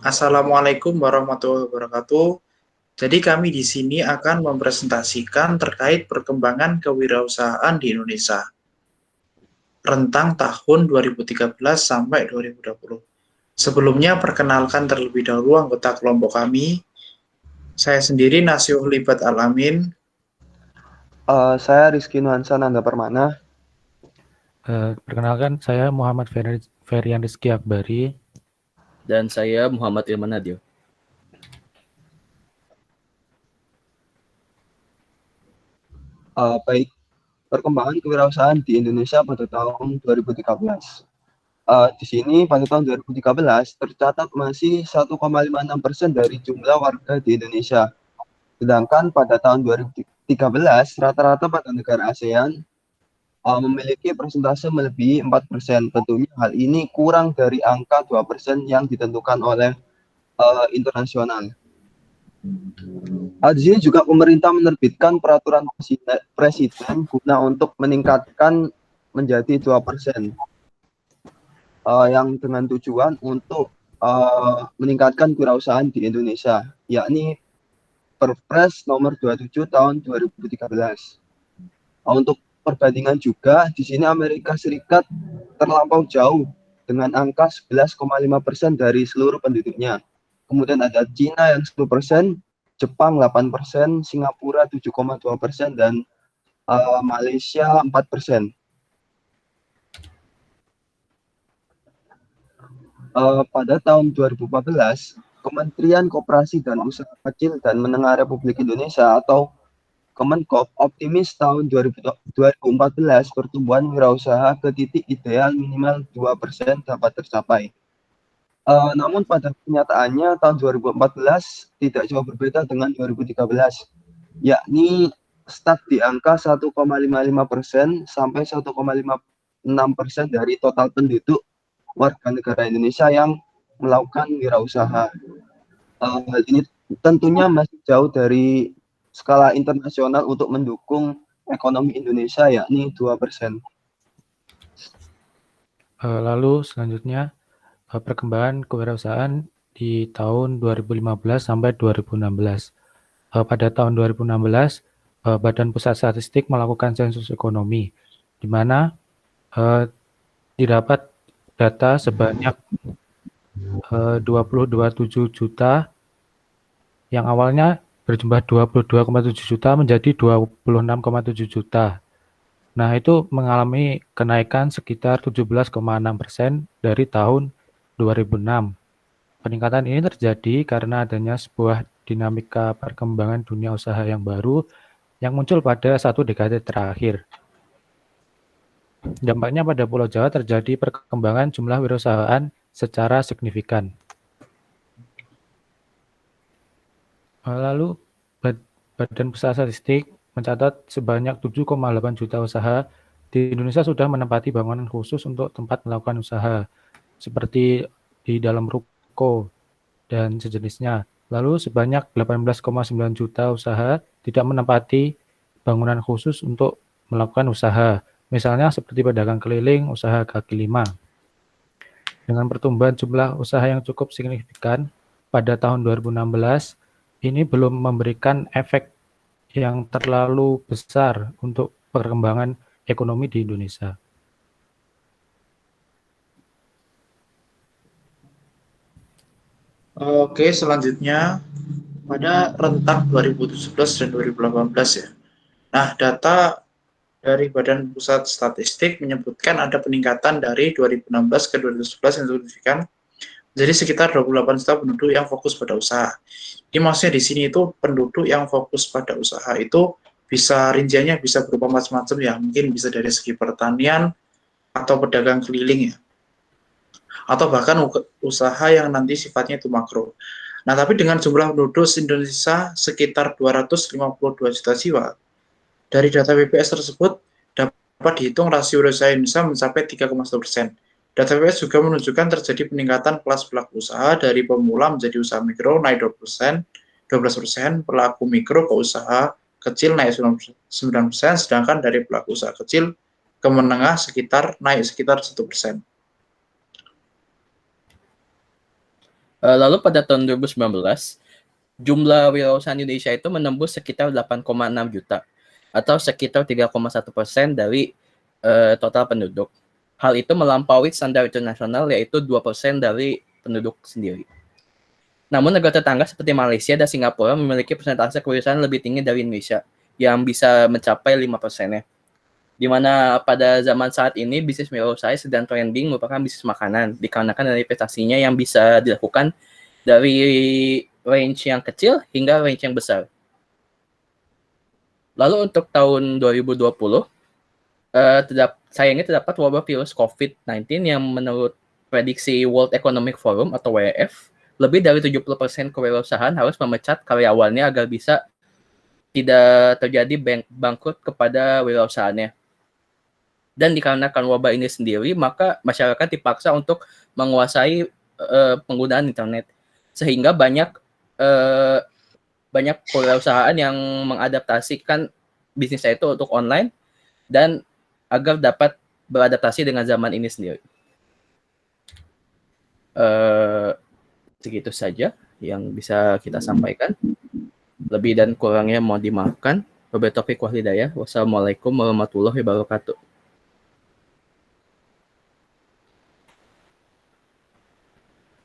Assalamualaikum warahmatullahi wabarakatuh. Jadi kami di sini akan mempresentasikan terkait perkembangan kewirausahaan di Indonesia rentang tahun 2013 sampai 2020. Sebelumnya perkenalkan terlebih dahulu anggota kelompok kami. Saya sendiri Nasyuh Libat Alamin. Saya Rizky Nuhansa Nanda Permana. Perkenalkan, saya Muhammad Ferian Rizky Akbari. Dan saya Muhammad Ilman Nadio. Baik, perkembangan kewirausahaan di Indonesia pada tahun 2013. Di sini pada tahun 2013 tercatat masih 1,56% dari jumlah warga di Indonesia. Sedangkan pada tahun 2013 rata-rata pada negara ASEAN memiliki persentase melebihi 4%. Tentunya hal ini kurang dari angka 2% yang ditentukan oleh internasional. Di sini juga pemerintah menerbitkan peraturan presiden guna untuk meningkatkan menjadi 2%, yang dengan tujuan untuk meningkatkan kewirausahaan di Indonesia, yakni Perpres nomor 27 tahun 2013. Untuk perbandingan juga, di sini Amerika Serikat terlampau jauh dengan angka 11,5% dari seluruh penduduknya. Kemudian ada Cina yang 10%, Jepang 8%, Singapura 7,2%, dan Malaysia 4%. Pada tahun 2014, Kementerian Koperasi dan Usaha Kecil dan Menengah Republik Indonesia atau Kemenkop optimis tahun 2014 pertumbuhan wirausaha ke titik ideal minimal 2% dapat tercapai. Namun pada kenyataannya tahun 2014 tidak jauh berbeda dengan 2013, yakni stuck di angka 1,55% sampai 1,56% dari total penduduk warga negara Indonesia yang melakukan wirausaha. Hal ini tentunya masih jauh dari skala internasional untuk mendukung ekonomi Indonesia, yakni 2%. Lalu selanjutnya perkembangan kewirausahaan di tahun 2015 sampai 2016. Pada tahun 2016, Badan Pusat Statistik melakukan sensus ekonomi, di mana didapat data sebanyak 20,27 juta, yang awalnya berjumlah 22,7 juta menjadi 26,7 juta. Nah, itu mengalami kenaikan sekitar 17,6% dari tahun 2006. Peningkatan ini terjadi karena adanya sebuah dinamika perkembangan dunia usaha yang baru yang muncul pada satu dekade terakhir. Dampaknya pada Pulau Jawa terjadi perkembangan jumlah wirausahaan secara signifikan. Lalu, Badan Pusat Statistik mencatat sebanyak 7,8 juta usaha di Indonesia sudah menempati bangunan khusus untuk tempat melakukan usaha, seperti di dalam ruko dan sejenisnya. Lalu sebanyak 18,9 juta usaha tidak menempati bangunan khusus untuk melakukan usaha, misalnya seperti pedagang keliling, usaha kaki lima. Dengan pertumbuhan jumlah usaha yang cukup signifikan pada tahun 2016, ini belum memberikan efek yang terlalu besar untuk perkembangan ekonomi di Indonesia. Oke, selanjutnya pada rentang 2017 dan 2018 ya. Nah, data dari Badan Pusat Statistik menyebutkan ada peningkatan dari 2016 ke 2011 yang signifikan, jadi sekitar 28 juta penduduk yang fokus pada usaha. Ini maksudnya di sini itu penduduk yang fokus pada usaha itu bisa rinciannya bisa berupa macam-macam ya, mungkin bisa dari segi pertanian atau pedagang keliling ya, atau bahkan usaha yang nanti sifatnya itu makro. Nah, tapi dengan jumlah penduduk Indonesia sekitar 252 juta jiwa, dari data BPS tersebut dapat dihitung rasio usaha Indonesia mencapai 3,1%. Data BPS juga menunjukkan terjadi peningkatan kelas pelaku usaha dari pemula menjadi usaha mikro naik 12%, pelaku mikro ke usaha kecil naik 9%, sedangkan dari pelaku usaha kecil ke menengah naik sekitar 1%. Lalu pada tahun 2019, jumlah wirausaha Indonesia itu menembus sekitar 8,6 juta atau sekitar 3,1% dari total penduduk. Hal itu melampaui standar internasional yaitu 2% dari penduduk sendiri. Namun negara tetangga seperti Malaysia dan Singapura memiliki persentase kewirausahaan lebih tinggi dari Indonesia yang bisa mencapai 5%-nya. Di mana pada zaman saat ini bisnis wirausaha sedang trending merupakan bisnis makanan dikarenakan dari investasinya yang bisa dilakukan dari range yang kecil hingga range yang besar. Lalu untuk tahun 2020, sayangnya terdapat wabah virus COVID-19 yang menurut prediksi World Economic Forum atau WEF, lebih dari 70% kewirausahaan harus memecat karyawannya agar bisa tidak terjadi bangkrut kepada wirausahaannya. Dan dikarenakan wabah ini sendiri, maka masyarakat dipaksa untuk menguasai penggunaan internet. Sehingga banyak perusahaan yang mengadaptasikan bisnisnya itu untuk online dan agar dapat beradaptasi dengan zaman ini sendiri. Segitu saja yang bisa kita sampaikan. Lebih dan kurangnya mohon dimaafkan. Wabillahi taufiq wal hidayah. Wassalamualaikum warahmatullahi wabarakatuh.